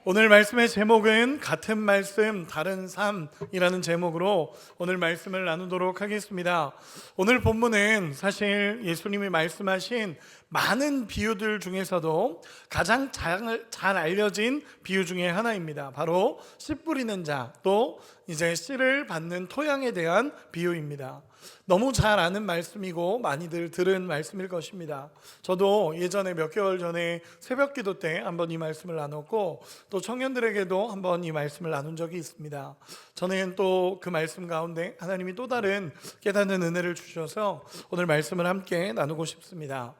오늘 말씀의 제목은 같은 말씀 다른 삶이라는 제목으로 오늘 말씀을 나누도록 하겠습니다. 오늘 본문은 사실 예수님이 말씀하신 많은 비유들 중에서도 가장 잘 알려진 비유 중에 하나입니다. 바로 씨 뿌리는 자, 또 이제 씨를 받는 토양에 대한 비유입니다. 너무 잘 아는 말씀이고 많이들 들은 말씀일 것입니다. 저도 예전에 몇 개월 전에 새벽 기도 때 한번 이 말씀을 나눴고, 또 청년들에게도 한번 이 말씀을 나눈 적이 있습니다. 저는 또 그 말씀 가운데 하나님이 또 다른 깨닫는 은혜를 주셔서 오늘 말씀을 함께 나누고 싶습니다.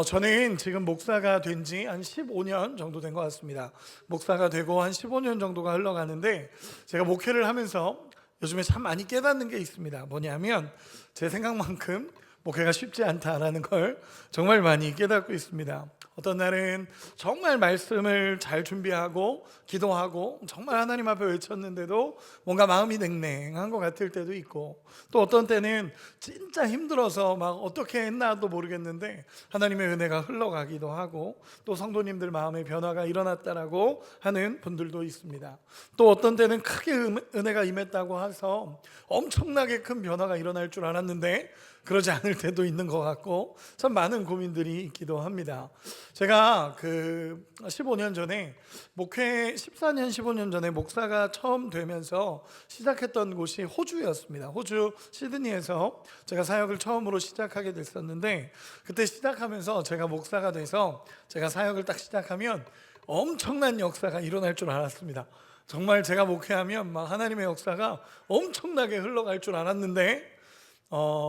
저는 지금 목사가 된 지 한 15년 정도 된 것 같습니다. 목사가 되고 한 15년 정도가 흘러가는데, 제가 목회를 하면서 요즘에 참 많이 깨닫는 게 있습니다. 뭐냐면 제 생각만큼 목회가 쉽지 않다라는 걸 정말 많이 깨닫고 있습니다. 어떤 날은 정말 말씀을 잘 준비하고 기도하고 정말 하나님 앞에 외쳤는데도 뭔가 마음이 냉랭한 것 같을 때도 있고, 또 어떤 때는 진짜 힘들어서 막 어떻게 했나도 모르겠는데 하나님의 은혜가 흘러가기도 하고, 또 성도님들 마음의 변화가 일어났다라고 하는 분들도 있습니다. 또 어떤 때는 크게 은혜가 임했다고 해서 엄청나게 큰 변화가 일어날 줄 알았는데 그러지 않을 때도 있는 것 같고, 참 많은 고민들이 있기도 합니다. 제가 15년 전에 15년 전에 목사가 처음 되면서 시작했던 곳이 호주였습니다. 호주 시드니에서 제가 사역을 처음으로 시작하게 됐었는데, 그때 시작하면서 제가 목사가 돼서 제가 사역을 딱 시작하면 엄청난 역사가 일어날 줄 알았습니다. 정말 제가 목회하면 막 하나님의 역사가 엄청나게 흘러갈 줄 알았는데,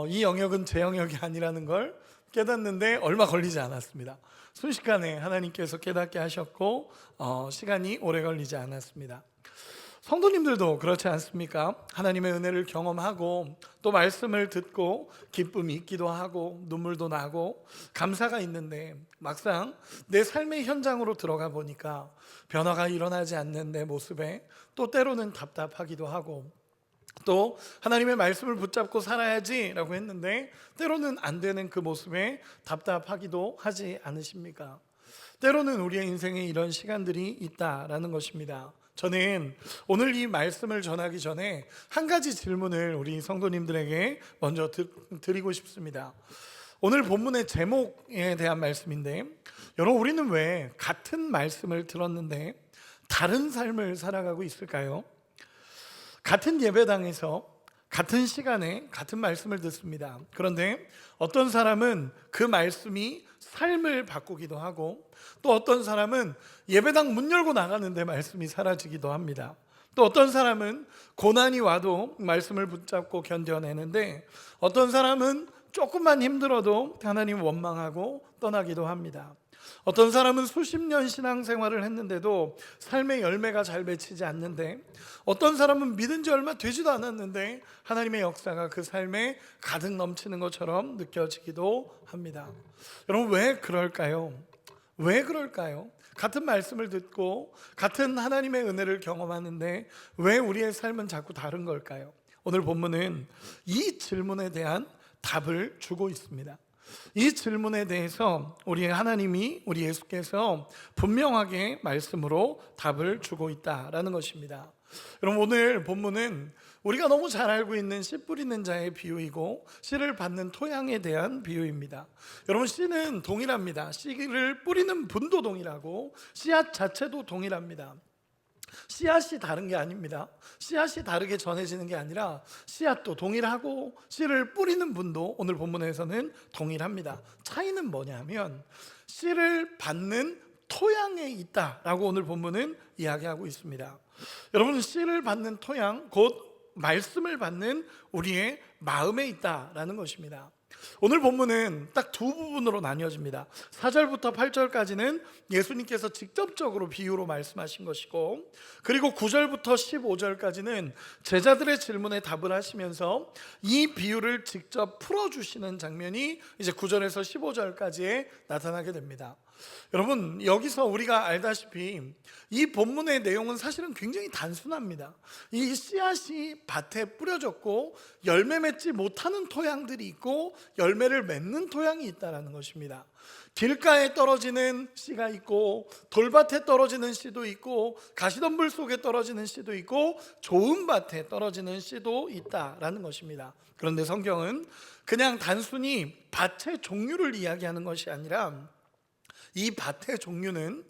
이 영역은 제 영역이 아니라는 걸 깨닫는데 얼마 걸리지 않았습니다. 순식간에 하나님께서 깨닫게 하셨고, 시간이 오래 걸리지 않았습니다. 성도님들도 그렇지 않습니까? 하나님의 은혜를 경험하고 또 말씀을 듣고 기쁨이 있기도 하고 눈물도 나고 감사가 있는데, 막상 내 삶의 현장으로 들어가 보니까 변화가 일어나지 않는 내 모습에 또 때로는 답답하기도 하고, 또 하나님의 말씀을 붙잡고 살아야지 라고 했는데 때로는 안 되는 그 모습에 답답하기도 하지 않으십니까? 때로는 우리의 인생에 이런 시간들이 있다라는 것입니다. 저는 오늘 이 말씀을 전하기 전에 한 가지 질문을 우리 성도님들에게 먼저 드리고 싶습니다. 오늘 본문의 제목에 대한 말씀인데, 여러분, 우리는 왜 같은 말씀을 들었는데 다른 삶을 살아가고 있을까요? 같은 예배당에서 같은 시간에 같은 말씀을 듣습니다. 그런데 어떤 사람은 그 말씀이 삶을 바꾸기도 하고, 또 어떤 사람은 예배당 문 열고 나가는데 말씀이 사라지기도 합니다. 또 어떤 사람은 고난이 와도 말씀을 붙잡고 견뎌내는데, 어떤 사람은 조금만 힘들어도 하나님 원망하고 떠나기도 합니다. 어떤 사람은 수십 년 신앙생활을 했는데도 삶의 열매가 잘 맺히지 않는데, 어떤 사람은 믿은 지 얼마 되지도 않았는데 하나님의 역사가 그 삶에 가득 넘치는 것처럼 느껴지기도 합니다. 여러분, 왜 그럴까요? 왜 그럴까요? 같은 말씀을 듣고 같은 하나님의 은혜를 경험하는데 왜 우리의 삶은 자꾸 다른 걸까요? 오늘 본문은 이 질문에 대한 답을 주고 있습니다. 이 질문에 대해서 우리 하나님이, 우리 예수께서 분명하게 말씀으로 답을 주고 있다라는 것입니다. 여러분, 오늘 본문은 우리가 너무 잘 알고 있는 씨 뿌리는 자의 비유이고 씨를 받는 토양에 대한 비유입니다. 여러분, 씨는 동일합니다. 씨를 뿌리는 분도 동일하고 씨앗 자체도 동일합니다. 씨앗이 다른 게 아닙니다. 씨앗이 다르게 전해지는 게 아니라 씨앗도 동일하고 씨를 뿌리는 분도 오늘 본문에서는 동일합니다. 차이는 뭐냐면 씨를 받는 토양에 있다라고 오늘 본문은 이야기하고 있습니다. 여러분, 씨를 받는 토양, 곧 말씀을 받는 우리의 마음에 있다라는 것입니다. 오늘 본문은 딱 두 부분으로 나뉘어집니다. 4절부터 8절까지는 예수님께서 직접적으로 비유로 말씀하신 것이고, 그리고 9절부터 15절까지는 제자들의 질문에 답을 하시면서 이 비유를 직접 풀어주시는 장면이 이제 9절에서 15절까지에 나타나게 됩니다. 여러분, 여기서 우리가 알다시피 이 본문의 내용은 사실은 굉장히 단순합니다. 이 씨앗이 밭에 뿌려졌고 열매 맺지 못하는 토양들이 있고 열매를 맺는 토양이 있다는 것입니다. 길가에 떨어지는 씨가 있고 돌밭에 떨어지는 씨도 있고 가시덤불 속에 떨어지는 씨도 있고 좋은 밭에 떨어지는 씨도 있다라는 것입니다. 그런데 성경은 그냥 단순히 밭의 종류를 이야기하는 것이 아니라 이 밭의 종류는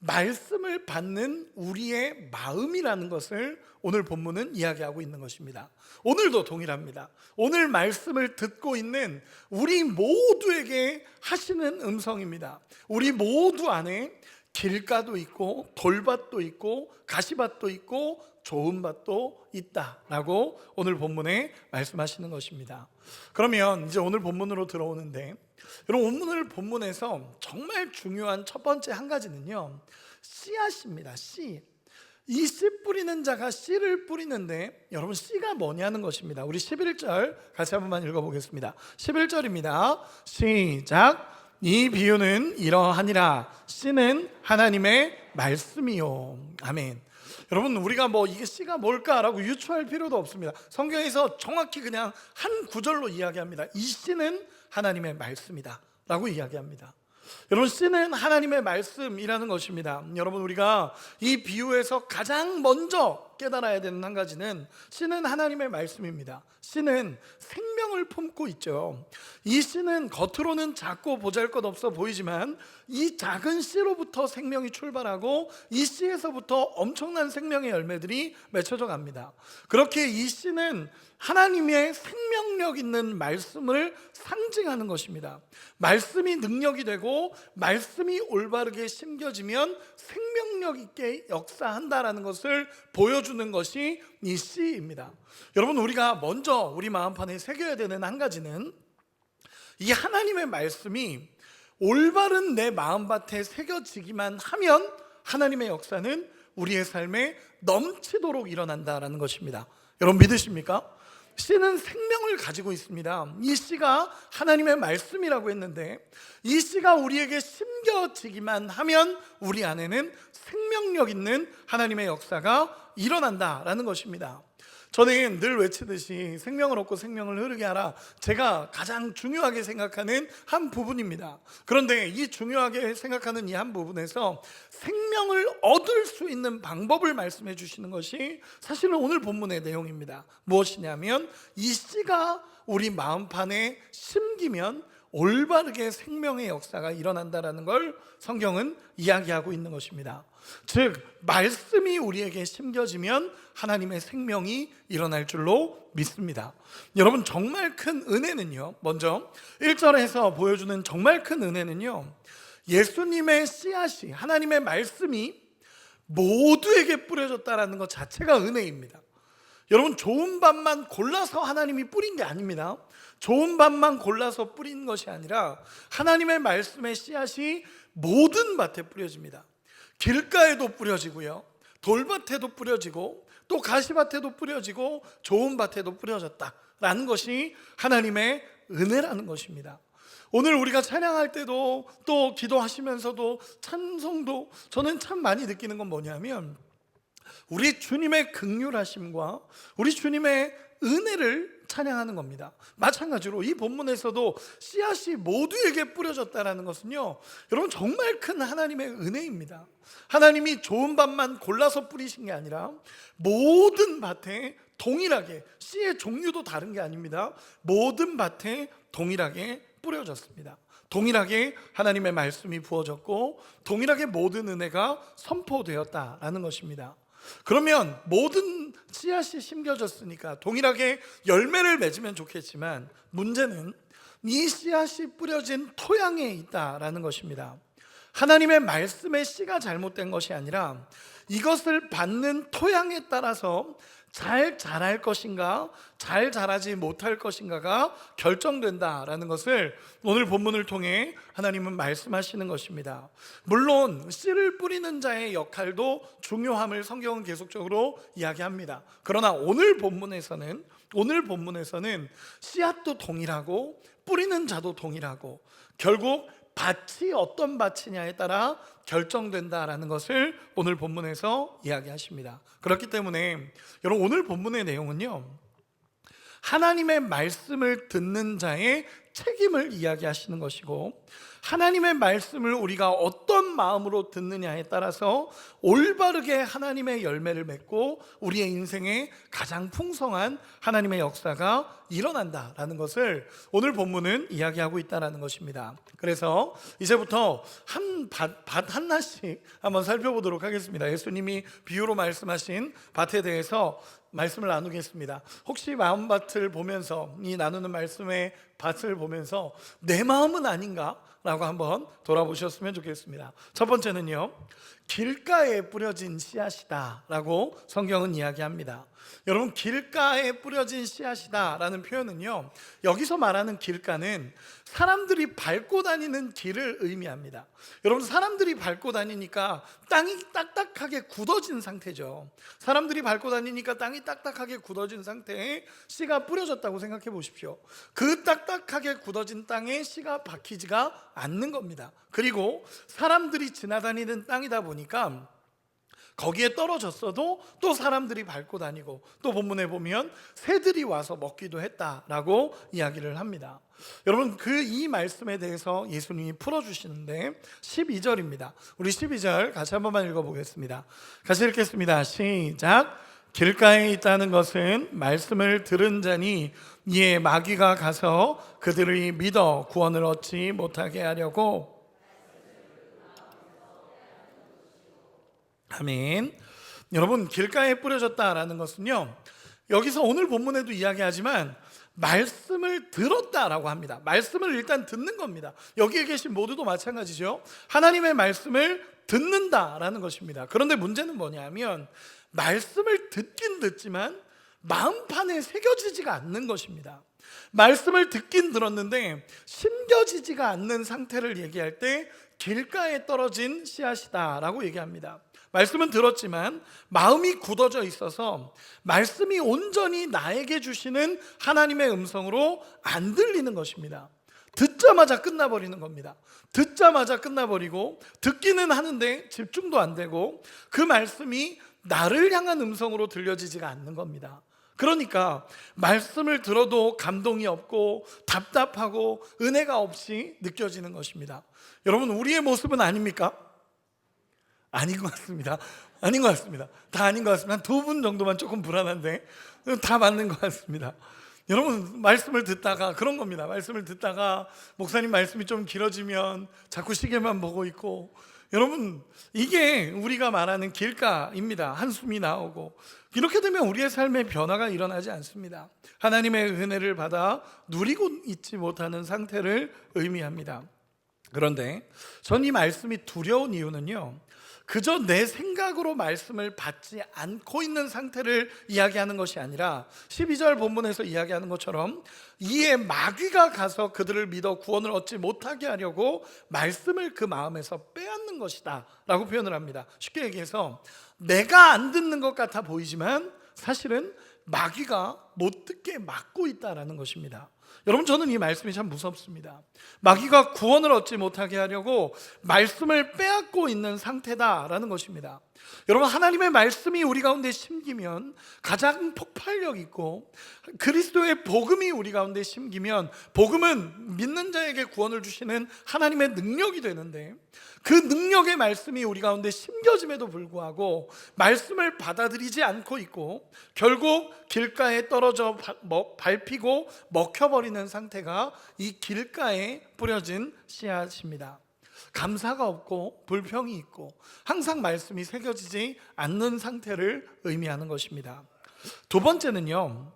말씀을 받는 우리의 마음이라는 것을 오늘 본문은 이야기하고 있는 것입니다. 오늘도 동일합니다. 오늘 말씀을 듣고 있는 우리 모두에게 하시는 음성입니다. 우리 모두 안에 길가도 있고 돌밭도 있고 가시밭도 있고 좋은 밭도 있다라고 오늘 본문에 말씀하시는 것입니다. 그러면 이제 오늘 본문으로 들어오는데, 여러분, 오늘 본문에서 정말 중요한 첫 번째 한 가지는요, 씨앗입니다. 씨. 이 씨 뿌리는 자가 씨를 뿌리는데, 여러분, 씨가 뭐냐는 것입니다. 우리 11절 같이 한 번만 읽어보겠습니다. 11절입니다. 시작. 이 비유는 이러하니라. 씨는 하나님의 말씀이요. 아멘. 여러분, 우리가 이게 씨가 뭘까라고 유추할 필요도 없습니다. 성경에서 정확히 그냥 한 구절로 이야기합니다. 이 씨는 하나님의 말씀이다 라고 이야기합니다. 여러분, 씨는 하나님의 말씀이라는 것입니다. 여러분, 우리가 이 비유에서 가장 먼저 깨달아야 되는 한 가지는 씨는 하나님의 말씀입니다. 씨는 생명을 품고 있죠. 이 씨는 겉으로는 작고 보잘것없어 보이지만 이 작은 씨로부터 생명이 출발하고 이 씨에서부터 엄청난 생명의 열매들이 맺혀져 갑니다. 그렇게 이 씨는 하나님의 생명력 있는 말씀을 상징하는 것입니다. 말씀이 능력이 되고 말씀이 올바르게 심겨지면 생명력 있게 역사한다라는 것을 보여주는 것이 이 씨입니다. 여러분, 우리가 먼저 우리 마음판에 새겨야 되는 한 가지는 이 하나님의 말씀이 올바른 내 마음밭에 새겨지기만 하면 하나님의 역사는 우리의 삶에 넘치도록 일어난다라는 것입니다. 여러분, 믿으십니까? 씨는 생명을 가지고 있습니다. 이 씨가 하나님의 말씀이라고 했는데 이 씨가 우리에게 심겨지기만 하면 우리 안에는 생명력 있는 하나님의 역사가 일어난다라는 것입니다. 저는 늘 외치듯이 생명을 얻고 생명을 흐르게 하라, 제가 가장 중요하게 생각하는 한 부분입니다. 그런데 이 중요하게 생각하는 이 한 부분에서 생명을 얻을 수 있는 방법을 말씀해 주시는 것이 사실은 오늘 본문의 내용입니다. 무엇이냐면 이 씨가 우리 마음판에 심기면 올바르게 생명의 역사가 일어난다라는 걸 성경은 이야기하고 있는 것입니다. 즉, 말씀이 우리에게 심겨지면 하나님의 생명이 일어날 줄로 믿습니다. 여러분, 정말 큰 은혜는요, 먼저 1절에서 보여주는 정말 큰 은혜는요, 예수님의 씨앗이, 하나님의 말씀이 모두에게 뿌려졌다는 것 자체가 은혜입니다. 여러분, 좋은 밭만 골라서 하나님이 뿌린 게 아닙니다. 좋은 밭만 골라서 뿌린 것이 아니라 하나님의 말씀의 씨앗이 모든 밭에 뿌려집니다. 길가에도 뿌려지고요, 돌밭에도 뿌려지고 또 가시밭에도 뿌려지고 좋은 밭에도 뿌려졌다라는 것이 하나님의 은혜라는 것입니다. 오늘 우리가 찬양할 때도 또 기도하시면서도 찬송도 저는 참 많이 느끼는 건 뭐냐면 우리 주님의 긍휼하심과 우리 주님의 은혜를 찬양하는 겁니다. 마찬가지로 이 본문에서도 씨앗이 모두에게 뿌려졌다는 것은요, 여러분, 정말 큰 하나님의 은혜입니다. 하나님이 좋은 밭만 골라서 뿌리신 게 아니라 모든 밭에 동일하게, 씨의 종류도 다른 게 아닙니다. 모든 밭에 동일하게 뿌려졌습니다. 동일하게 하나님의 말씀이 부어졌고 동일하게 모든 은혜가 선포되었다라는 것입니다. 그러면 모든 씨앗이 심겨졌으니까 동일하게 열매를 맺으면 좋겠지만 문제는 이 씨앗이 뿌려진 토양에 있다라는 것입니다. 하나님의 말씀의 씨가 잘못된 것이 아니라 이것을 받는 토양에 따라서 잘 자랄 것인가 잘 자라지 못할 것인가가 결정된다라는 것을 오늘 본문을 통해 하나님은 말씀하시는 것입니다. 물론 씨를 뿌리는 자의 역할도 중요함을 성경은 계속적으로 이야기합니다. 그러나 오늘 본문에서는 씨앗도 동일하고 뿌리는 자도 동일하고 결국 밭이 어떤 밭이냐에 따라 결정된다라는 것을 오늘 본문에서 이야기하십니다. 그렇기 때문에 여러분, 오늘 본문의 내용은요, 하나님의 말씀을 듣는 자의 책임을 이야기하시는 것이고, 하나님의 말씀을 우리가 어떤 마음으로 듣느냐에 따라서 올바르게 하나님의 열매를 맺고 우리의 인생에 가장 풍성한 하나님의 역사가 일어난다라는 것을 오늘 본문은 이야기하고 있다는 것입니다. 그래서 이제부터 밭 하나씩 한번 살펴보도록 하겠습니다. 예수님이 비유로 말씀하신 밭에 대해서 말씀을 나누겠습니다. 혹시 마음밭을 보면서, 이 나누는 말씀의 밭을 보면서 내 마음은 아닌가? 라고 한번 돌아보셨으면 좋겠습니다. 첫 번째는요, 길가에 뿌려진 씨앗이다 라고 성경은 이야기합니다. 여러분, 길가에 뿌려진 씨앗이다 라는 표현은요, 여기서 말하는 길가는 사람들이 밟고 다니는 길을 의미합니다. 여러분, 사람들이 밟고 다니니까 땅이 딱딱하게 굳어진 상태죠. 사람들이 밟고 다니니까 땅이 딱딱하게 굳어진 상태에 씨가 뿌려졌다고 생각해 보십시오. 그 딱딱하게 굳어진 땅에 씨가 박히지가 않는 겁니다. 그리고 사람들이 지나다니는 땅이다 보니까 거기에 떨어졌어도 또 사람들이 밟고 다니고, 또 본문에 보면 새들이 와서 먹기도 했다라고 이야기를 합니다. 여러분, 이 말씀에 대해서 예수님이 풀어주시는데 12절입니다. 우리 12절 같이 한 번만 읽어보겠습니다. 같이 읽겠습니다. 시작. 길가에 있다는 것은 말씀을 들은 자니 이에 마귀가 가서 그들이 믿어 구원을 얻지 못하게 하려고. 아멘. 여러분, 길가에 뿌려졌다라는 것은요, 여기서 오늘 본문에도 이야기하지만 말씀을 들었다라고 합니다. 말씀을 일단 듣는 겁니다. 여기에 계신 모두도 마찬가지죠. 하나님의 말씀을 듣는다라는 것입니다. 그런데 문제는 뭐냐면, 말씀을 듣긴 듣지만 마음판에 새겨지지가 않는 것입니다. 말씀을 듣긴 들었는데 심겨지지가 않는 상태를 얘기할 때 길가에 떨어진 씨앗이다 라고 얘기합니다. 말씀은 들었지만 마음이 굳어져 있어서 말씀이 온전히 나에게 주시는 하나님의 음성으로 안 들리는 것입니다. 듣자마자 끝나버리는 겁니다. 듣자마자 끝나버리고, 듣기는 하는데 집중도 안 되고, 그 말씀이 나를 향한 음성으로 들려지지가 않는 겁니다. 그러니까 말씀을 들어도 감동이 없고 답답하고 은혜가 없이 느껴지는 것입니다. 여러분, 우리의 모습은 아닙니까? 아닌 것 같습니다. 아닌 것 같습니다. 다 아닌 것 같습니다. 한 두 분 정도만 조금 불안한데 다 맞는 것 같습니다. 여러분, 말씀을 듣다가 그런 겁니다. 말씀을 듣다가 목사님 말씀이 좀 길어지면 자꾸 시계만 보고 있고, 여러분, 이게 우리가 말하는 길가입니다. 한숨이 나오고, 이렇게 되면 우리의 삶에 변화가 일어나지 않습니다. 하나님의 은혜를 받아 누리고 있지 못하는 상태를 의미합니다. 그런데 전 이 말씀이 두려운 이유는요, 그저 내 생각으로 말씀을 받지 않고 있는 상태를 이야기하는 것이 아니라 12절 본문에서 이야기하는 것처럼 이에 마귀가 가서 그들을 믿어 구원을 얻지 못하게 하려고 말씀을 그 마음에서 빼앗는 것이다 라고 표현을 합니다. 쉽게 얘기해서 내가 안 듣는 것 같아 보이지만 사실은 마귀가 못 듣게 막고 있다는 것입니다. 여러분, 저는 이 말씀이 참 무섭습니다. 마귀가 구원을 얻지 못하게 하려고 말씀을 빼앗고 있는 상태다라는 것입니다. 여러분, 하나님의 말씀이 우리 가운데 심기면 가장 폭발력 있고, 그리스도의 복음이 우리 가운데 심기면, 복음은 믿는 자에게 구원을 주시는 하나님의 능력이 되는데, 그 능력의 말씀이 우리 가운데 심겨짐에도 불구하고 말씀을 받아들이지 않고 있고, 결국 길가에 떨어져 밟히고 먹혀버리는 상태가 이 길가에 뿌려진 씨앗입니다. 감사가 없고 불평이 있고 항상 말씀이 새겨지지 않는 상태를 의미하는 것입니다. 두 번째는요,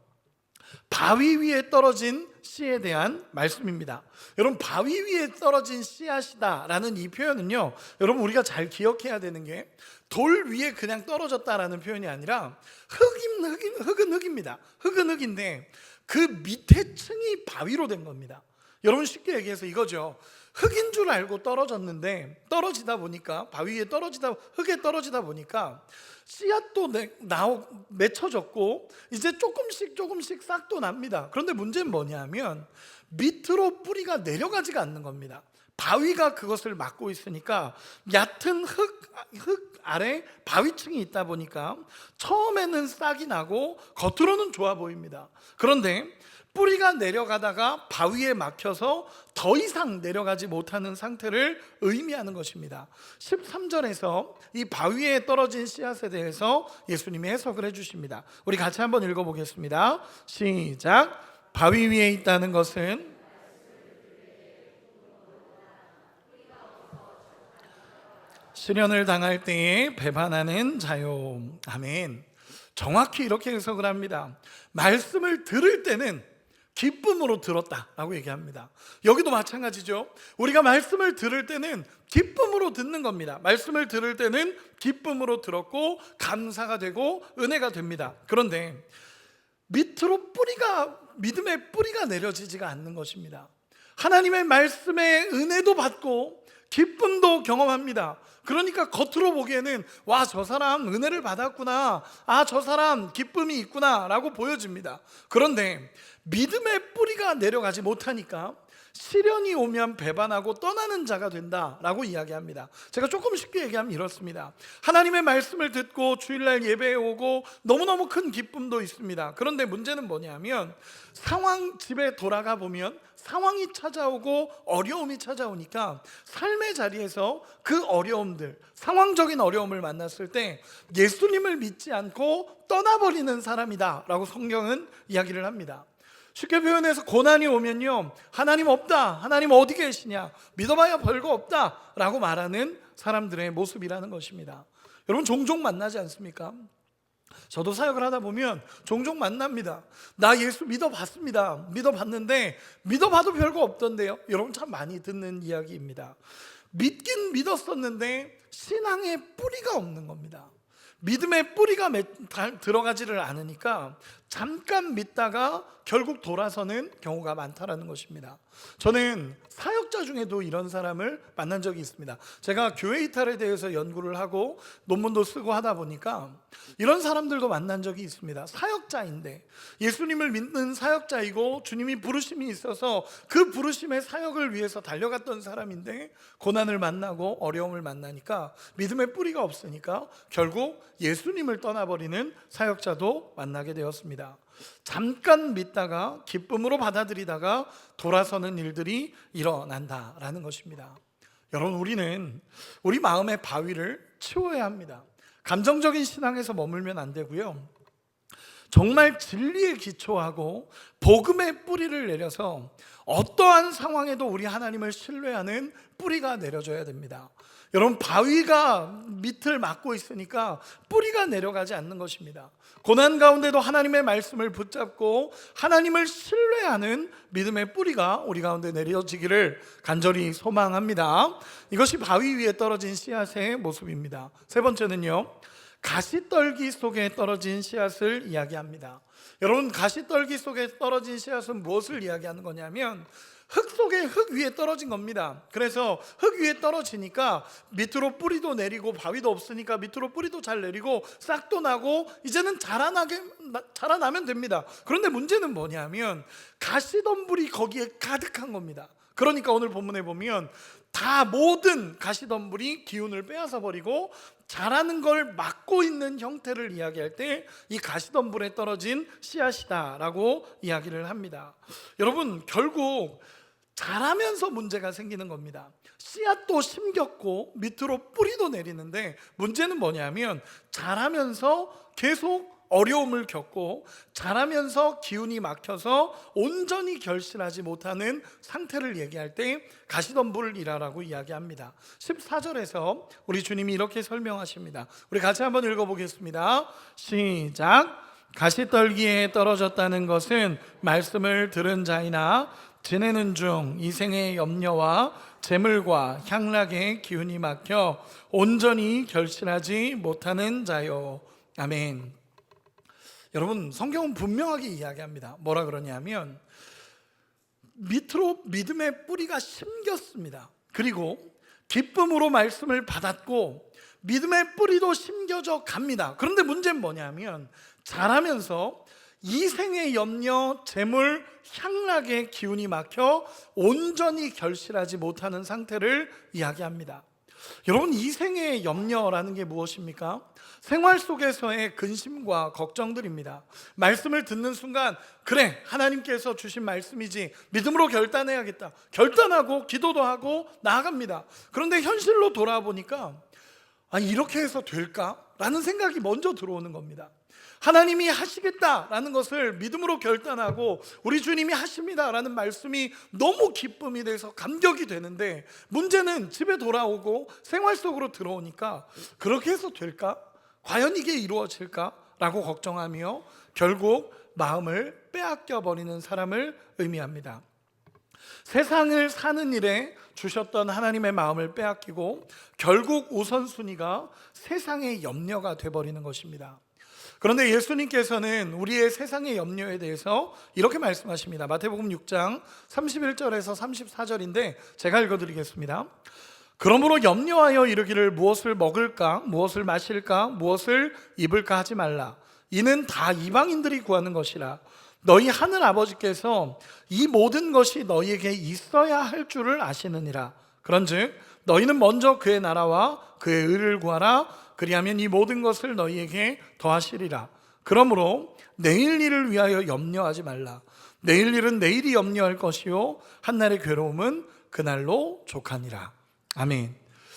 바위 위에 떨어진 씨에 대한 말씀입니다. 여러분, 바위 위에 떨어진 씨앗이다 라는 이 표현은요, 여러분, 우리가 잘 기억해야 되는 게 돌 위에 그냥 떨어졌다라는 표현이 아니라 흙은 흙입니다. 흙은 흙인데 그 밑에 층이 바위로 된 겁니다. 여러분, 쉽게 얘기해서 이거죠. 흙인 줄 알고 떨어졌는데 떨어지다 보니까, 바위 위에 흙에 떨어지다 보니까 씨앗도 맺혀졌고 이제 조금씩 싹도 납니다. 그런데 문제는 뭐냐면 밑으로 뿌리가 내려가지가 않는 겁니다. 바위가 그것을 막고 있으니까 얕은 흙 아래 바위층이 있다 보니까 처음에는 싹이 나고 겉으로는 좋아 보입니다. 그런데 뿌리가 내려가다가 바위에 막혀서 더 이상 내려가지 못하는 상태를 의미하는 것입니다. 13절에서 이 바위에 떨어진 씨앗에 대해서 예수님이 해석을 해주십니다. 우리 같이 한번 읽어보겠습니다. 시작. 바위 위에 있다는 것은 시련을 당할 때에 배반하는 자요. 아멘. 정확히 이렇게 해석을 합니다. 말씀을 들을 때는 기쁨으로 들었다라고 얘기합니다. 여기도 마찬가지죠. 우리가 말씀을 들을 때는 기쁨으로 듣는 겁니다. 말씀을 들을 때는 기쁨으로 들었고 감사가 되고 은혜가 됩니다. 그런데 밑으로 믿음의 뿌리가 내려지지가 않는 것입니다. 하나님의 말씀에 은혜도 받고 기쁨도 경험합니다. 그러니까 겉으로 보기에는 와, 저 사람 은혜를 받았구나, 아, 저 사람 기쁨이 있구나 라고 보여집니다. 그런데 믿음의 뿌리가 내려가지 못하니까 시련이 오면 배반하고 떠나는 자가 된다라고 이야기합니다. 제가 조금 쉽게 얘기하면 이렇습니다. 하나님의 말씀을 듣고 주일날 예배에 오고 너무너무 큰 기쁨도 있습니다. 그런데 문제는 뭐냐면 집에 돌아가 보면 상황이 찾아오고 어려움이 찾아오니까 삶의 자리에서 그 어려움들, 상황적인 어려움을 만났을 때 예수님을 믿지 않고 떠나버리는 사람이다 라고 성경은 이야기를 합니다. 쉽게 표현해서 고난이 오면요, 하나님 없다, 하나님 어디 계시냐, 믿어봐야 별거 없다 라고 말하는 사람들의 모습이라는 것입니다. 여러분 종종 만나지 않습니까? 저도 사역을 하다 보면 종종 만납니다. 나 예수 믿어봤습니다. 믿어봤는데 믿어봐도 별거 없던데요. 여러분 참 많이 듣는 이야기입니다. 믿긴 믿었었는데 신앙의 뿌리가 없는 겁니다. 믿음의 뿌리가 들어가지를 않으니까 잠깐 믿다가 결국 돌아서는 경우가 많다라는 것입니다. 저는 사역자 중에도 이런 사람을 만난 적이 있습니다. 제가 교회 이탈에 대해서 연구를 하고 논문도 쓰고 하다 보니까 이런 사람들도 만난 적이 있습니다. 사역자인데 예수님을 믿는 사역자이고 주님이 부르심이 있어서 그 부르심의 사역을 위해서 달려갔던 사람인데 고난을 만나고 어려움을 만나니까 믿음의 뿌리가 없으니까 결국 예수님을 떠나버리는 사역자도 만나게 되었습니다. 잠깐 믿다가 기쁨으로 받아들이다가 돌아서는 일들이 일어난다라는 것입니다. 여러분, 우리는 우리 마음의 바위를 치워야 합니다. 감정적인 신앙에서 머물면 안 되고요, 정말 진리에 기초하고 복음의 뿌리를 내려서 어떠한 상황에도 우리 하나님을 신뢰하는 뿌리가 내려져야 됩니다. 여러분, 바위가 밑을 막고 있으니까 뿌리가 내려가지 않는 것입니다. 고난 가운데도 하나님의 말씀을 붙잡고 하나님을 신뢰하는 믿음의 뿌리가 우리 가운데 내려지기를 간절히 소망합니다. 이것이 바위 위에 떨어진 씨앗의 모습입니다. 세 번째는요, 가시떨기 속에 떨어진 씨앗을 이야기합니다. 여러분, 가시떨기 속에 떨어진 씨앗은 무엇을 이야기하는 거냐면 흙 위에 떨어진 겁니다. 그래서 흙 위에 떨어지니까 밑으로 뿌리도 내리고 바위도 없으니까 밑으로 뿌리도 잘 내리고 싹도 나고 이제는 자라나면 됩니다. 그런데 문제는 뭐냐면 가시덤불이 거기에 가득한 겁니다. 그러니까 오늘 본문에 보면 다 모든 가시덤불이 기운을 빼앗아 버리고 자라는 걸 막고 있는 형태를 이야기할 때 이 가시덤불에 떨어진 씨앗이다라고 이야기를 합니다. 여러분, 결국 자라면서 문제가 생기는 겁니다. 씨앗도 심겼고 밑으로 뿌리도 내리는데 문제는 뭐냐면 자라면서 계속 어려움을 겪고 자라면서 기운이 막혀서 온전히 결실하지 못하는 상태를 얘기할 때 가시덤불이라고 이야기합니다. 14절에서 우리 주님이 이렇게 설명하십니다. 우리 같이 한번 읽어보겠습니다. 시작. 가시떨기에 떨어졌다는 것은 말씀을 들은 자이나 지내는 중 이생의 염려와 재물과 향락의 기운이 막혀 온전히 결실하지 못하는 자요. 아멘. 여러분, 성경은 분명하게 이야기합니다. 뭐라 그러냐면 밑으로 믿음의 뿌리가 심겼습니다. 그리고 기쁨으로 말씀을 받았고 믿음의 뿌리도 심겨져 갑니다. 그런데 문제는 뭐냐면 자라면서 이생의 염려, 재물, 향락의 기운이 막혀 온전히 결실하지 못하는 상태를 이야기합니다. 여러분, 이생의 염려라는 게 무엇입니까? 생활 속에서의 근심과 걱정들입니다. 말씀을 듣는 순간, 그래, 하나님께서 주신 말씀이지, 믿음으로 결단해야겠다. 결단하고 기도도 하고 나아갑니다. 그런데 현실로 돌아보니까 이렇게 해서 될까? 라는 생각이 먼저 들어오는 겁니다. 하나님이 하시겠다라는 것을 믿음으로 결단하고 우리 주님이 하십니다라는 말씀이 너무 기쁨이 돼서 감격이 되는데, 문제는 집에 돌아오고 생활 속으로 들어오니까 그렇게 해서 될까? 과연 이게 이루어질까? 라고 걱정하며 결국 마음을 빼앗겨 버리는 사람을 의미합니다. 세상을 사는 일에 주셨던 하나님의 마음을 빼앗기고 결국 우선순위가 세상의 염려가 되어버리는 것입니다. 그런데 예수님께서는 우리의 세상의 염려에 대해서 이렇게 말씀하십니다. 마태복음 6장 31절에서 34절인데 제가 읽어드리겠습니다. 그러므로 염려하여 이르기를 무엇을 먹을까, 무엇을 마실까, 무엇을 입을까 하지 말라. 이는 다 이방인들이 구하는 것이라. 너희 하늘 아버지께서 이 모든 것이 너희에게 있어야 할 줄을 아시느니라. 그런즉 너희는 먼저 그의 나라와 그의 의를 구하라. 그리하면 이 모든 것을 너희에게 더하시리라. 그러므로 내일 일을 위하여 염려하지 말라. 내일 일은 내일이 염려할 것이요 한날의 괴로움은 그날로 족하니라. 아멘.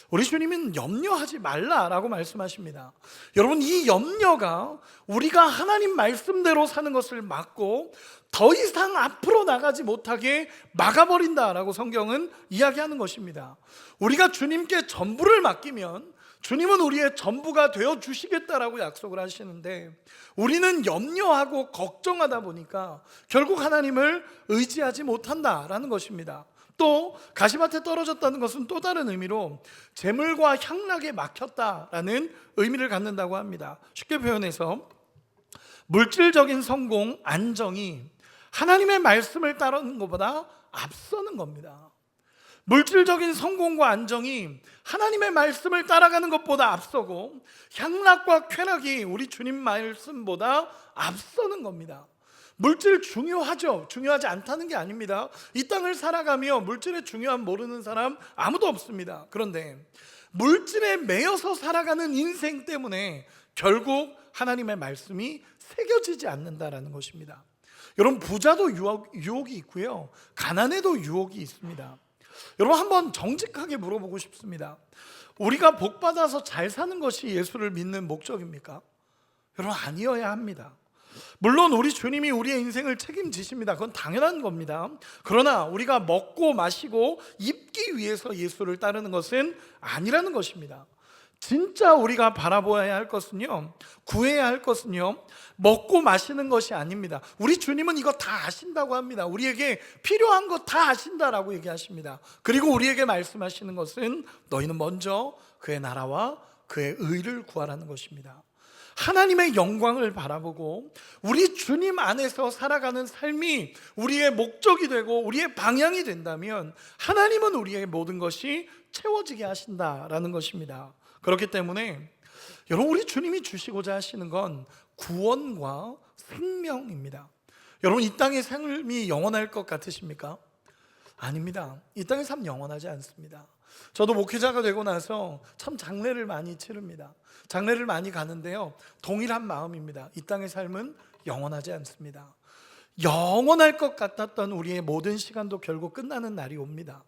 우리 주님은 염려하지 말라라고 말씀하십니다. 여러분, 이 염려가 우리가 하나님 말씀대로 사는 것을 막고 더 이상 앞으로 나가지 못하게 막아버린다라고 성경은 이야기하는 것입니다. 우리가 주님께 전부를 맡기면 주님은 우리의 전부가 되어 주시겠다라고 약속을 하시는데, 우리는 염려하고 걱정하다 보니까 결국 하나님을 의지하지 못한다라는 것입니다. 또 가시밭에 떨어졌다는 것은 또 다른 의미로 재물과 향락에 막혔다라는 의미를 갖는다고 합니다. 쉽게 표현해서 물질적인 성공, 안정이 하나님의 말씀을 따르는 것보다 앞서는 겁니다. 물질적인 성공과 안정이 하나님의 말씀을 따라가는 것보다 앞서고, 향락과 쾌락이 우리 주님 말씀보다 앞서는 겁니다. 물질 중요하죠. 중요하지 않다는 게 아닙니다. 이 땅을 살아가며 물질의 중요함 모르는 사람 아무도 없습니다. 그런데 물질에 매여서 살아가는 인생 때문에 결국 하나님의 말씀이 새겨지지 않는다라는 것입니다. 여러분, 부자도 유혹이 있고요, 가난에도 유혹이 있습니다. 여러분, 한번 정직하게 물어보고 싶습니다. 우리가 복받아서 잘 사는 것이 예수를 믿는 목적입니까? 여러분, 아니어야 합니다. 물론 우리 주님이 우리의 인생을 책임지십니다. 그건 당연한 겁니다. 그러나 우리가 먹고 마시고 입기 위해서 예수를 따르는 것은 아니라는 것입니다. 진짜 우리가 바라보아야 할 것은요, 구해야 할 것은요, 먹고 마시는 것이 아닙니다. 우리 주님은 이거 다 아신다고 합니다. 우리에게 필요한 거 다 아신다라고 얘기하십니다. 그리고 우리에게 말씀하시는 것은 너희는 먼저 그의 나라와 그의 의를 구하라는 것입니다. 하나님의 영광을 바라보고 우리 주님 안에서 살아가는 삶이 우리의 목적이 되고 우리의 방향이 된다면 하나님은 우리의 모든 것이 채워지게 하신다라는 것입니다. 그렇기 때문에 여러분, 우리 주님이 주시고자 하시는 건 구원과 생명입니다. 여러분, 이 땅의 삶이 영원할 것 같으십니까? 아닙니다. 이 땅의 삶 영원하지 않습니다. 저도 목회자가 되고 나서 참 장례를 많이 치릅니다. 장례를 많이 가는데요, 동일한 마음입니다. 이 땅의 삶은 영원하지 않습니다. 영원할 것 같았던 우리의 모든 시간도 결국 끝나는 날이 옵니다.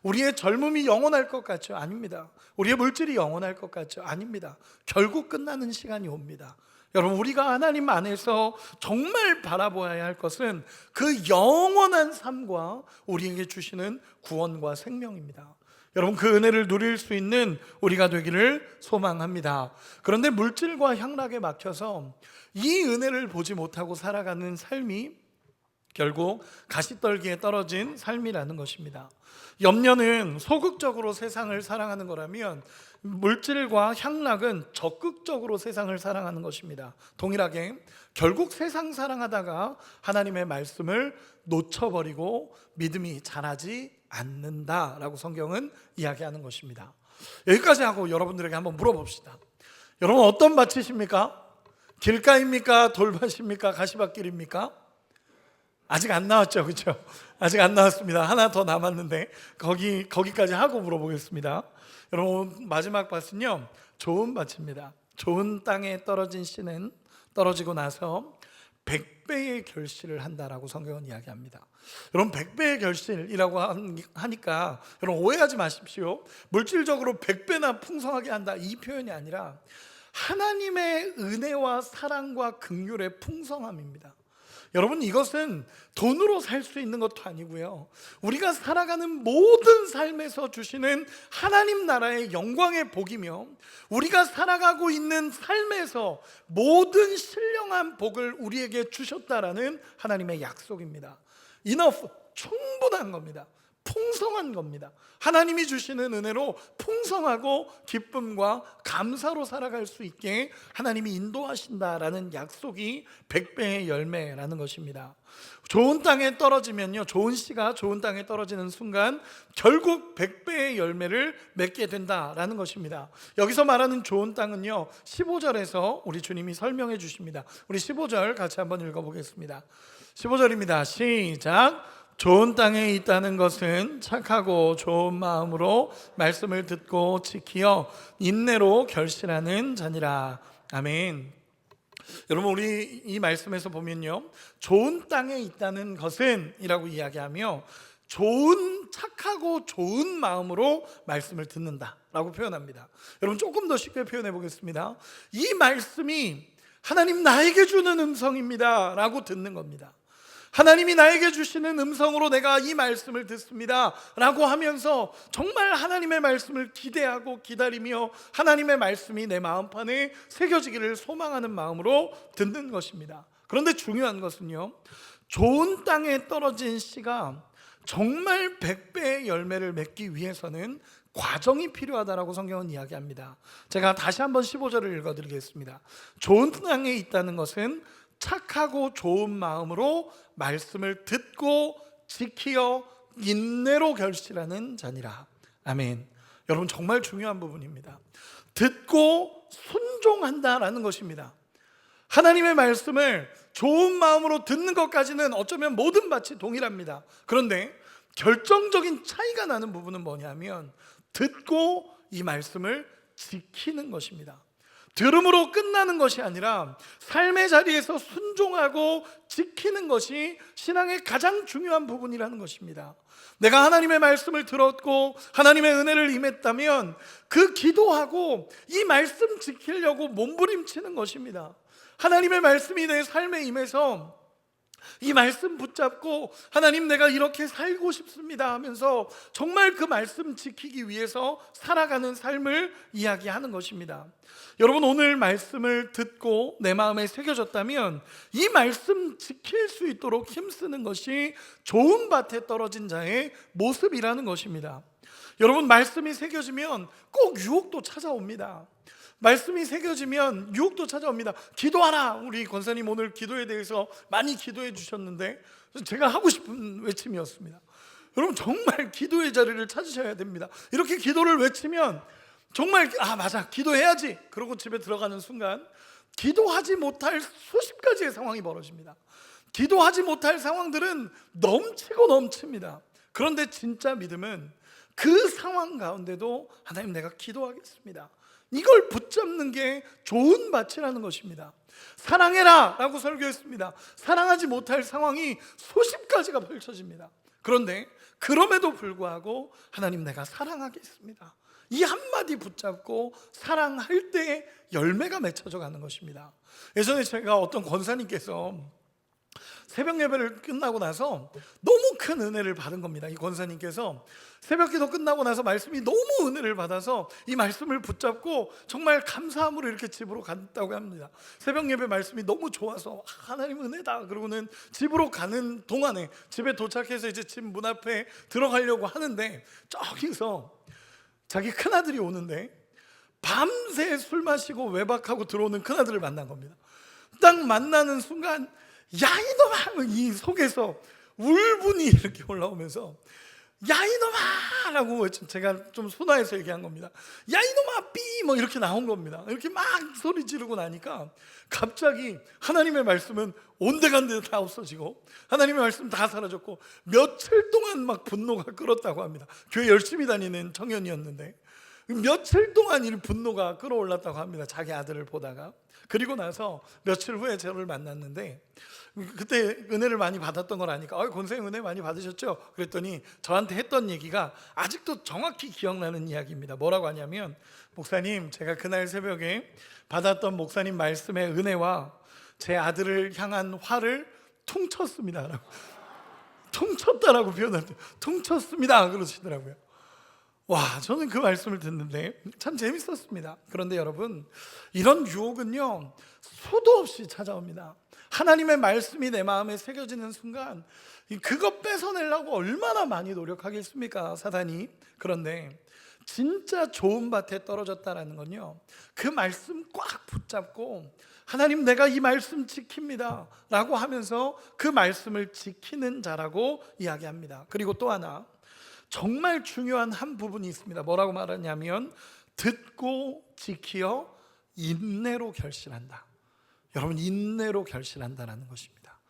우리의 젊음이 영원할 것 같죠? 아닙니다. 우리의 물질이 영원할 것 같죠? 아닙니다. 결국 끝나는 시간이 옵니다. 여러분, 우리가 하나님 안에서 정말 바라보아야 할 것은 그 영원한 삶과 우리에게 주시는 구원과 생명입니다. 여러분, 그 은혜를 누릴 수 있는 우리가 되기를 소망합니다. 그런데 물질과 향락에 막혀서 이 은혜를 보지 못하고 살아가는 삶이 결국 가시떨기에 떨어진 삶이라는 것입니다. 염려는 소극적으로 세상을 사랑하는 거라면 물질과 향락은 적극적으로 세상을 사랑하는 것입니다. 동일하게 결국 세상 사랑하다가 하나님의 말씀을 놓쳐버리고 믿음이 자라지 않는다라고 성경은 이야기하는 것입니다. 여기까지 하고 여러분들에게 한번 물어봅시다. 여러분, 어떤 밭이십니까? 길가입니까? 돌밭입니까? 가시밭길입니까? 아직 안 나왔죠, 그렇죠? 아직 안 나왔습니다. 하나 더 남았는데 거기까지 하고 물어보겠습니다. 여러분, 마지막 밭은요, 좋은 밭입니다. 좋은 땅에 떨어진 씨는 떨어지고 나서 100배의 결실을 한다라고 성경은 이야기합니다. 여러분, 100배의 결실이라고 하니까 여러분 오해하지 마십시오. 물질적으로 100배나 풍성하게 한다, 이 표현이 아니라 하나님의 은혜와 사랑과 긍휼의 풍성함입니다. 여러분, 이것은 돈으로 살 수 있는 것도 아니고요, 우리가 살아가는 모든 삶에서 주시는 하나님 나라의 영광의 복이며, 우리가 살아가고 있는 삶에서 모든 신령한 복을 우리에게 주셨다라는 하나님의 약속입니다. enough, 충분한 겁니다. 풍성한 겁니다. 하나님이 주시는 은혜로 풍성하고 기쁨과 감사로 살아갈 수 있게 하나님이 인도하신다라는 약속이 100배의 열매라는 것입니다. 좋은 땅에 떨어지면요, 좋은 씨가 좋은 땅에 떨어지는 순간 결국 100배의 열매를 맺게 된다라는 것입니다. 여기서 말하는 좋은 땅은요, 15절에서 우리 주님이 설명해 주십니다. 우리 15절 같이 한번 읽어보겠습니다. 15절입니다. 시작. 좋은 땅에 있다는 것은 착하고 좋은 마음으로 말씀을 듣고 지키어 인내로 결실하는 자니라. 아멘. 여러분, 우리 이 말씀에서 보면요, 좋은 땅에 있다는 것은 이라고 이야기하며 착하고 좋은 마음으로 말씀을 듣는다 라고 표현합니다. 여러분, 조금 더 쉽게 표현해 보겠습니다. 이 말씀이 하나님 나에게 주는 음성입니다 라고 듣는 겁니다. 하나님이 나에게 주시는 음성으로 내가 이 말씀을 듣습니다 라고 하면서 정말 하나님의 말씀을 기대하고 기다리며 하나님의 말씀이 내 마음판에 새겨지기를 소망하는 마음으로 듣는 것입니다. 그런데 중요한 것은요, 좋은 땅에 떨어진 씨가 정말 100배의 열매를 맺기 위해서는 과정이 필요하다라고 성경은 이야기합니다. 제가 다시 한번 15절을 읽어드리겠습니다. 좋은 땅에 있다는 것은 착하고 좋은 마음으로 말씀을 듣고 지키어 인내로 결실하는 자니라. 아멘. 여러분, 정말 중요한 부분입니다. 듣고 순종한다라는 것입니다. 하나님의 말씀을 좋은 마음으로 듣는 것까지는 어쩌면 모든 밭이 동일합니다. 그런데 결정적인 차이가 나는 부분은 뭐냐면 듣고 이 말씀을 지키는 것입니다. 들음으로 끝나는 것이 아니라 삶의 자리에서 순종하고 지키는 것이 신앙의 가장 중요한 부분이라는 것입니다. 내가 하나님의 말씀을 들었고 하나님의 은혜를 임했다면 그 기도하고 이 말씀 지키려고 몸부림치는 것입니다. 하나님의 말씀이 내 삶에 임해서 이 말씀 붙잡고 하나님, 내가 이렇게 살고 싶습니다 하면서 정말 그 말씀 지키기 위해서 살아가는 삶을 이야기하는 것입니다. 여러분, 오늘 말씀을 듣고 내 마음에 새겨졌다면 이 말씀 지킬 수 있도록 힘쓰는 것이 좋은 밭에 떨어진 자의 모습이라는 것입니다. 여러분, 말씀이 새겨지면 꼭 유혹도 찾아옵니다. 말씀이 새겨지면 유혹도 찾아옵니다. 기도하라. 우리 권사님 오늘 기도에 대해서 많이 기도해 주셨는데 제가 하고 싶은 외침이었습니다. 여러분, 정말 기도의 자리를 찾으셔야 됩니다. 이렇게 기도를 외치면 정말 맞아, 기도해야지 그러고 집에 들어가는 순간 기도하지 못할 수십 가지의 상황이 벌어집니다. 기도하지 못할 상황들은 넘치고 넘칩니다. 그런데 진짜 믿음은 그 상황 가운데도 하나님, 내가 기도하겠습니다, 이걸 붙잡는 게 좋은 밭이라는 것입니다. 사랑해라 라고 설교했습니다. 사랑하지 못할 상황이 수십 가지가 펼쳐집니다. 그런데 그럼에도 불구하고 하나님, 내가 사랑하겠습니다, 이 한마디 붙잡고 사랑할 때 열매가 맺혀져 가는 것입니다. 예전에 제가 어떤 권사님께서 새벽 예배를 끝나고 나서 너무 큰 은혜를 받은 겁니다. 이 권사님께서 새벽 기도 끝나고 나서 말씀이 너무 은혜를 받아서 이 말씀을 붙잡고 정말 감사함으로 이렇게 집으로 갔다고 합니다. 새벽 예배 말씀이 너무 좋아서 하나님 은혜다 그러고는 집으로 가는 동안에 집에 도착해서 이제 집 문 앞에 들어가려고 하는데 저기서 자기 큰아들이 오는데 밤새 술 마시고 외박하고 들어오는 큰아들을 만난 겁니다. 딱 만나는 순간 야 이놈아, 이 속에서 울분이 이렇게 올라오면서 야 이놈아! 라고 제가 좀 순화해서 얘기한 겁니다. 야 이놈아 삐! 뭐 이렇게 나온 겁니다. 이렇게 막 소리 지르고 나니까 갑자기 하나님의 말씀은 온데간데 다 없어지고 하나님의 말씀 다 사라졌고 며칠 동안 막 분노가 끓었다고 합니다. 교회 열심히 다니는 청년이었는데 며칠 동안 이 분노가 끓어올랐다고 합니다. 자기 아들을 보다가. 그리고 나서 며칠 후에 저를 만났는데 그때 은혜를 많이 받았던 걸 아니까 권사님 은혜 많이 받으셨죠? 그랬더니 저한테 했던 얘기가 아직도 정확히 기억나는 이야기입니다. 뭐라고 하냐면 목사님, 제가 그날 새벽에 받았던 목사님 말씀의 은혜와 제 아들을 향한 화를 퉁쳤습니다. 퉁쳤다라고 표현할 때 퉁쳤습니다 그러시더라고요. 와, 저는 그 말씀을 듣는데 참 재밌었습니다. 그런데 여러분, 이런 유혹은요 수도 없이 찾아옵니다. 하나님의 말씀이 내 마음에 새겨지는 순간 그거 뺏어내려고 얼마나 많이 노력하겠습니까, 사단이. 그런데 진짜 좋은 밭에 떨어졌다라는 건요, 그 말씀 꽉 붙잡고 하나님 내가 이 말씀 지킵니다 라고 하면서 그 말씀을 지키는 자라고 이야기합니다. 그리고 또 하나 정말 중요한 한 부분이 있습니다. 뭐라고 말하냐면 듣고 지키어 인내로 결실한다. 여러분, 인내로 결실한다는 것입니다.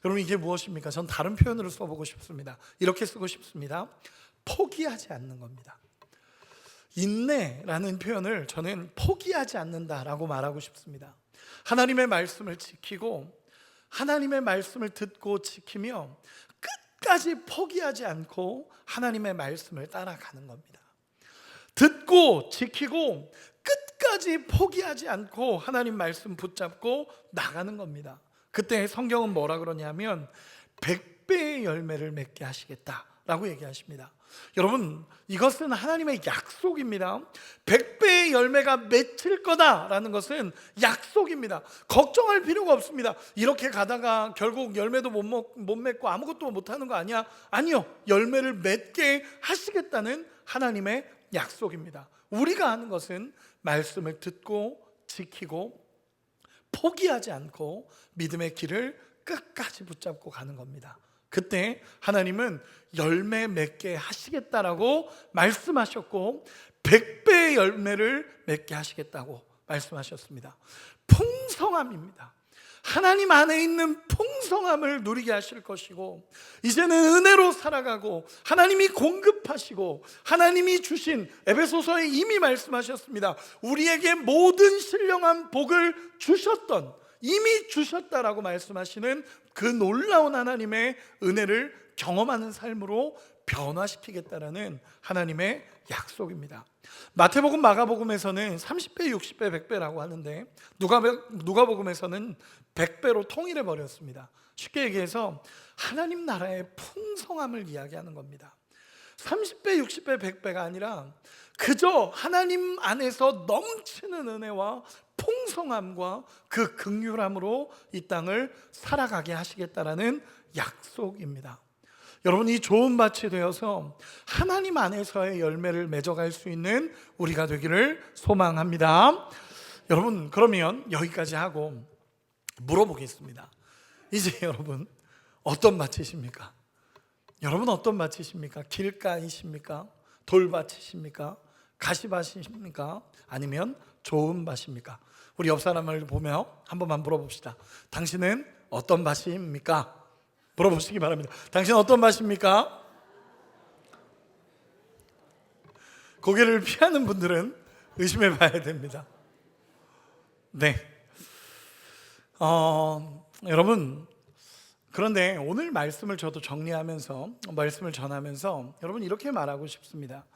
여러분, 이게 무엇입니까? 전 다른 표현으로 써보고 싶습니다. 이렇게 쓰고 싶습니다. 포기하지 않는 겁니다. 인내라는 표현을 저는 포기하지 않는다라고 말하고 싶습니다. 하나님의 말씀을 지키고 하나님의 말씀을 듣고 지키며 끝까지 포기하지 않고 하나님의 말씀을 따라가는 겁니다. 듣고 지키고 끝까지 포기하지 않고 하나님 말씀 붙잡고 나가는 겁니다. 그때 성경은 뭐라 그러냐면 100배의 열매를 맺게 하시겠다라고 얘기하십니다. 여러분, 이것은 하나님의 약속입니다. 100배의 열매가 맺힐 거다라는 것은 약속입니다. 걱정할 필요가 없습니다. 이렇게 가다가 결국 열매도 못 맺고 아무것도 못하는 거 아니야? 아니요, 열매를 맺게 하시겠다는 하나님의 약속입니다. 우리가 하는 것은 말씀을 듣고 지키고 포기하지 않고 믿음의 길을 끝까지 붙잡고 가는 겁니다. 그때 하나님은 열매 맺게 하시겠다라고 말씀하셨고 100배의 열매를 맺게 하시겠다고 말씀하셨습니다. 풍성함입니다. 하나님 안에 있는 풍성함을 누리게 하실 것이고 이제는 은혜로 살아가고 하나님이 공급하시고 하나님이 주신, 에베소서에 이미 말씀하셨습니다. 우리에게 모든 신령한 복을 주셨던, 이미 주셨다라고 말씀하시는 그 놀라운 하나님의 은혜를 경험하는 삶으로 변화시키겠다라는 하나님의 약속입니다. 마태복음, 마가복음에서는 30배, 60배, 100배라고 하는데 누가복음에서는 100배로 통일해 버렸습니다. 쉽게 얘기해서 하나님 나라의 풍성함을 이야기하는 겁니다. 30배, 60배, 100배가 아니라 그저 하나님 안에서 넘치는 은혜와 풍성함과 그 긍휼함으로 이 땅을 살아가게 하시겠다라는 약속입니다. 여러분, 이 좋은 밭이 되어서 하나님 안에서의 열매를 맺어갈 수 있는 우리가 되기를 소망합니다. 여러분, 그러면 여기까지 하고 물어보겠습니다. 이제 여러분, 어떤 밭이십니까? 여러분, 어떤 밭이십니까? 길가이십니까? 돌밭이십니까? 가시밭이십니까? 아니면 좋은 밭입니까? 우리 옆 사람을 보며 한 번만 물어봅시다. 당신은 어떤 밭입니까? 물어보시기 바랍니다. 당신은 어떤 밭입니까? 고개를 피하는 분들은 의심해 봐야 됩니다. 네. 여러분, 그런데 오늘 말씀을 저도 정리하면서 말씀을 전하면서 여러분 이렇게 말하고 싶습니다.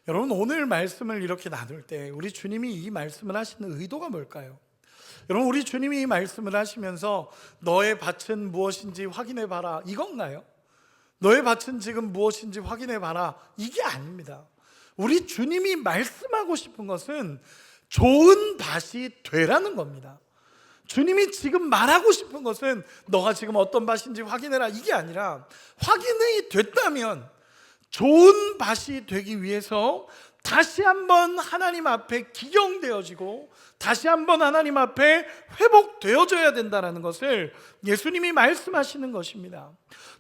여러분, 오늘 말씀을 이렇게 나눌 때 우리 주님이 이 말씀을 하시는 의도가 뭘까요? 여러분, 우리 주님이 이 말씀을 하시면서 너의 밭은 무엇인지 확인해 봐라, 이건가요? 너의 밭은 지금 무엇인지 확인해 봐라, 이게 아닙니다. 우리 주님이 말씀하고 싶은 것은 좋은 밭이 되라는 겁니다. 주님이 지금 말하고 싶은 것은 너가 지금 어떤 밭인지 확인해라, 이게 아니라 확인이 됐다면 좋은 밭이 되기 위해서 다시 한번 하나님 앞에 기경되어지고 다시 한번 하나님 앞에 회복되어져야 된다는 것을 예수님이 말씀하시는 것입니다.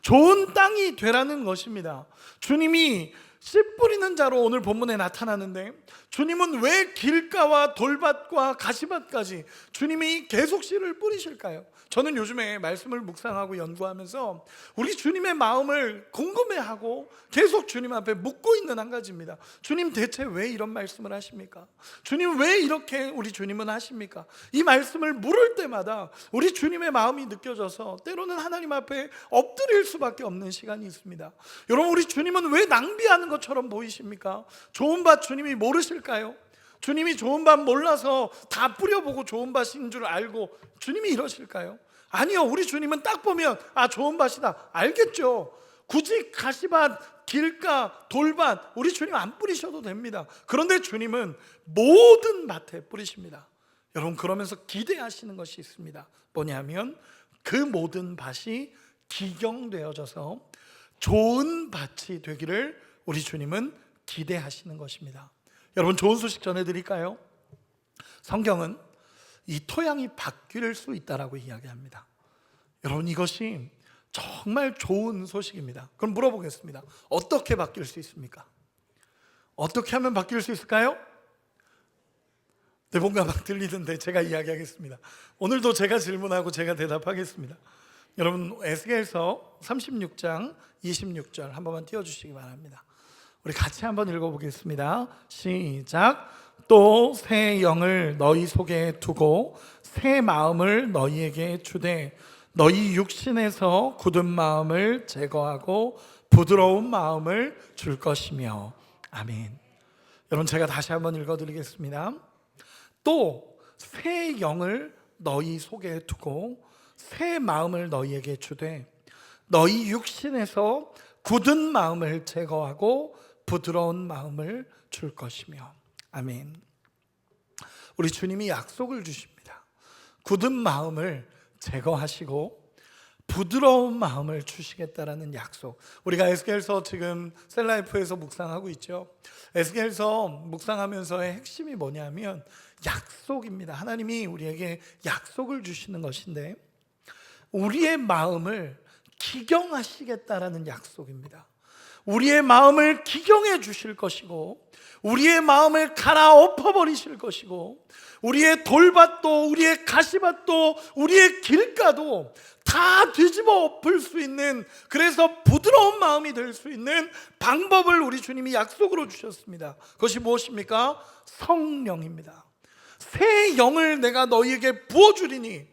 좋은 땅이 되라는 것입니다. 주님이 씨 뿌리는 자로 오늘 본문에 나타나는데, 주님은 왜 길가와 돌밭과 가시밭까지 주님이 계속 씨를 뿌리실까요? 저는 요즘에 말씀을 묵상하고 연구하면서 우리 주님의 마음을 궁금해하고 계속 주님 앞에 묻고 있는 한 가지입니다. 주님 대체 왜 이런 말씀을 하십니까? 주님 왜 이렇게 우리 주님은 하십니까? 이 말씀을 물을 때마다 우리 주님의 마음이 느껴져서 때로는 하나님 앞에 엎드릴 수밖에 없는 시간이 있습니다. 여러분, 우리 주님은 왜 낭비하는 것처럼 보이십니까? 좋은 밭 주님이 모르실까요? 주님이 좋은 밭 몰라서 다 뿌려보고 좋은 밭인 줄 알고 주님이 이러실까요? 아니요, 우리 주님은 딱 보면 좋은 밭이다 알겠죠. 굳이 가시밭, 길가, 돌밭 우리 주님 안 뿌리셔도 됩니다. 그런데 주님은 모든 밭에 뿌리십니다. 여러분, 그러면서 기대하시는 것이 있습니다. 뭐냐면 그 모든 밭이 기경되어져서 좋은 밭이 되기를 우리 주님은 기대하시는 것입니다. 여러분, 좋은 소식 전해드릴까요? 성경은 이 토양이 바뀔 수 있다라고 이야기합니다. 여러분, 이것이 정말 좋은 소식입니다. 그럼 물어보겠습니다. 어떻게 바뀔 수 있습니까? 어떻게 하면 바뀔 수 있을까요? 네, 뭔가 막 들리던데 제가 이야기하겠습니다. 오늘도 제가 질문하고 제가 대답하겠습니다. 여러분, 에스겔서 36장 26절 한 번만 띄워주시기 바랍니다. 우리 같이 한번 읽어보겠습니다. 시작. 또 새 영을 너희 속에 두고 새 마음을 너희에게 주되 너희 육신에서 굳은 마음을 제거하고 부드러운 마음을 줄 것이며. 아멘. 여러분, 제가 다시 한번 읽어드리겠습니다. 또 새 영을 너희 속에 두고 새 마음을 너희에게 주되 너희 육신에서 굳은 마음을 제거하고 부드러운 마음을 줄 것이며. 아멘. 우리 주님이 약속을 주십니다. 굳은 마음을 제거하시고 부드러운 마음을 주시겠다라는 약속. 우리가 에스겔서 지금 셀라이프에서 묵상하고 있죠. 에스겔서 묵상하면서의 핵심이 뭐냐면 약속입니다. 하나님이 우리에게 약속을 주시는 것인데 우리의 마음을 기경하시겠다라는 약속입니다. 우리의 마음을 기경해 주실 것이고 우리의 마음을 갈아엎어 버리실 것이고 우리의 돌밭도 우리의 가시밭도 우리의 길가도 다 뒤집어 엎을 수 있는, 그래서 부드러운 마음이 될 수 있는 방법을 우리 주님이 약속으로 주셨습니다. 그것이 무엇입니까? 성령입니다. 새 영을 내가 너희에게 부어주리니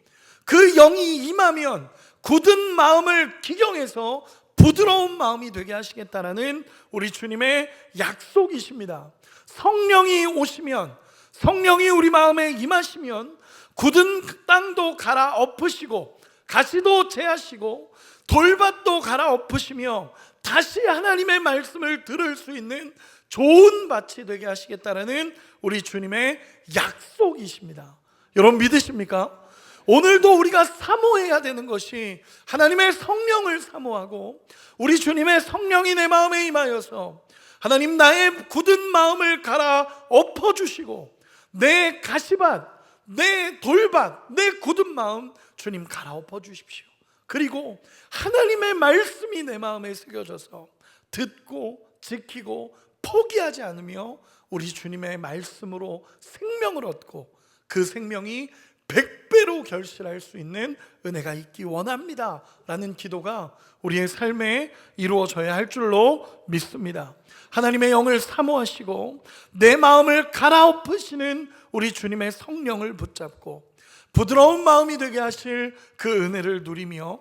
그 영이 임하면 굳은 마음을 기경해서 부드러운 마음이 되게 하시겠다라는 우리 주님의 약속이십니다. 성령이 오시면, 성령이 우리 마음에 임하시면 굳은 땅도 갈아엎으시고 가시도 제하시고 돌밭도 갈아엎으시며 다시 하나님의 말씀을 들을 수 있는 좋은 밭이 되게 하시겠다라는 우리 주님의 약속이십니다. 여러분, 믿으십니까? 오늘도 우리가 사모해야 되는 것이 하나님의 성령을 사모하고 우리 주님의 성령이 내 마음에 임하여서 하나님, 나의 굳은 마음을 갈아엎어 주시고 내 가시밭, 내 돌밭, 내 굳은 마음 주님 갈아엎어 주십시오. 그리고 하나님의 말씀이 내 마음에 새겨져서 듣고 지키고 포기하지 않으며 우리 주님의 말씀으로 생명을 얻고 그 생명이 100배로 결실할 수 있는 은혜가 있기 원합니다 라는 기도가 우리의 삶에 이루어져야 할 줄로 믿습니다. 하나님의 영을 사모하시고 내 마음을 갈아엎으시는 우리 주님의 성령을 붙잡고 부드러운 마음이 되게 하실 그 은혜를 누리며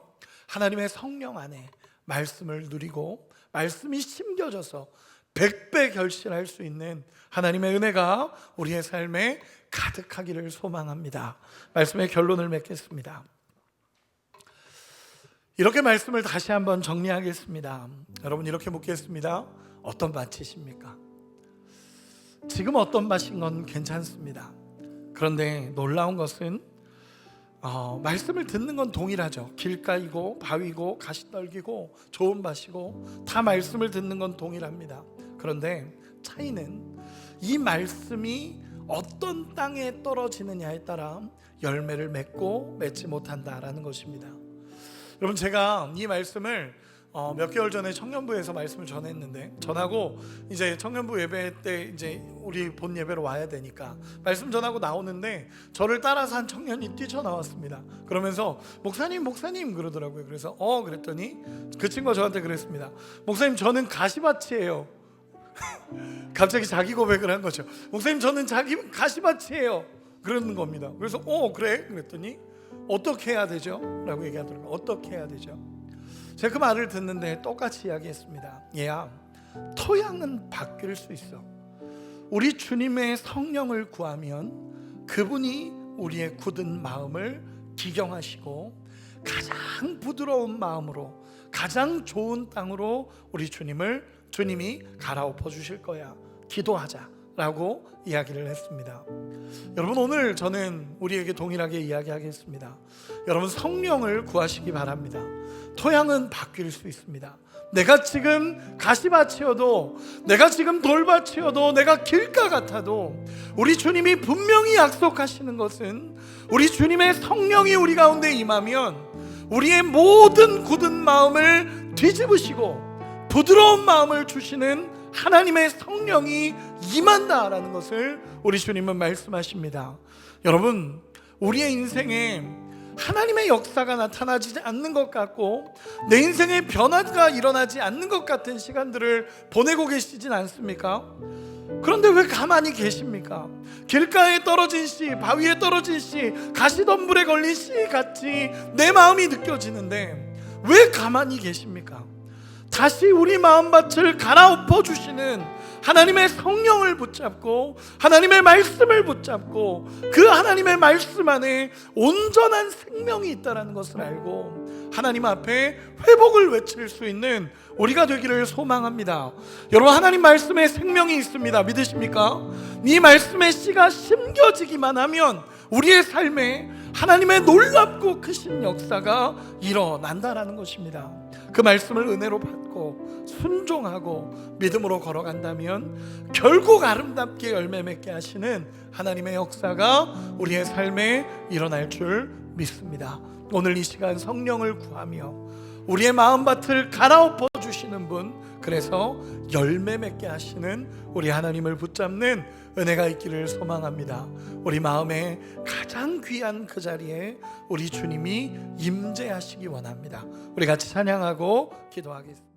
하나님의 성령 안에 말씀을 누리고 말씀이 심겨져서 100배 결실할 수 있는 하나님의 은혜가 우리의 삶에 가득하기를 소망합니다. 말씀의 결론을 맺겠습니다. 이렇게 말씀을 다시 한번 정리하겠습니다. 여러분, 이렇게 묻겠습니다. 어떤 밭이십니까? 지금 어떤 밭인 건 괜찮습니다. 그런데 놀라운 것은 말씀을 듣는 건 동일하죠. 길가이고 바위고 가시떨기고 좋은 밭이고 다 말씀을 듣는 건 동일합니다. 그런데 차이는 이 말씀이 어떤 땅에 떨어지느냐에 따라 열매를 맺고 맺지 못한다라는 것입니다. 여러분, 제가 이 말씀을 몇 개월 전에 청년부에서 말씀을 전하고 이제 청년부 예배 때 이제 우리 본 예배로 와야 되니까 말씀 전하고 나오는데 저를 따라서 한 청년이 뛰쳐나왔습니다. 그러면서 목사님 그러더라고요. 그래서 그랬더니 그 친구가 저한테 그랬습니다. 목사님, 저는 가시밭이에요. 갑자기 자기 고백을 한 거죠. 목사님, 저는 가시밭이에요. 그러는 겁니다. 그래서 그래? 그랬더니 어떻게 해야 되죠? 라고 얘기하더라고요. 어떻게 해야 되죠? 제가 그 말을 듣는데 똑같이 이야기했습니다. 얘야, 토양은 바뀔 수 있어. 우리 주님의 성령을 구하면 그분이 우리의 굳은 마음을 기경하시고 가장 부드러운 마음으로 가장 좋은 땅으로 우리 주님이 갈아엎어 주실 거야. 기도하자라고 이야기를 했습니다. 여러분, 오늘 저는 우리에게 동일하게 이야기하겠습니다. 여러분, 성령을 구하시기 바랍니다. 토양은 바뀔 수 있습니다. 내가 지금 가시밭이어도, 내가 지금 돌밭이어도, 내가 길가 같아도 우리 주님이 분명히 약속하시는 것은 우리 주님의 성령이 우리 가운데 임하면 우리의 모든 굳은 마음을 뒤집으시고 부드러운 마음을 주시는 하나님의 성령이 임한다라는 것을 우리 주님은 말씀하십니다. 여러분, 우리의 인생에 하나님의 역사가 나타나지 않는 것 같고 내 인생에 변화가 일어나지 않는 것 같은 시간들을 보내고 계시진 않습니까? 그런데 왜 가만히 계십니까? 길가에 떨어진 씨, 바위에 떨어진 씨, 가시덤불에 걸린 씨 같이 내 마음이 느껴지는데 왜 가만히 계십니까? 다시 우리 마음밭을 갈아엎어 주시는 하나님의 성령을 붙잡고 하나님의 말씀을 붙잡고 그 하나님의 말씀 안에 온전한 생명이 있다는 것을 알고 하나님 앞에 회복을 외칠 수 있는 우리가 되기를 소망합니다. 여러분, 하나님 말씀에 생명이 있습니다. 믿으십니까? 이 말씀의 씨가 심겨지기만 하면 우리의 삶에 하나님의 놀랍고 크신 역사가 일어난다라는 것입니다. 그 말씀을 은혜로 받고 순종하고 믿음으로 걸어간다면 결국 아름답게 열매 맺게 하시는 하나님의 역사가 우리의 삶에 일어날 줄 믿습니다. 오늘 이 시간 성령을 구하며 우리의 마음밭을 갈아엎어 주시는 분, 그래서 열매 맺게 하시는 우리 하나님을 붙잡는 은혜가 있기를 소망합니다. 우리 마음에 가장 귀한 그 자리에 우리 주님이 임재하시기 원합니다. 우리 같이 찬양하고 기도하겠습니다.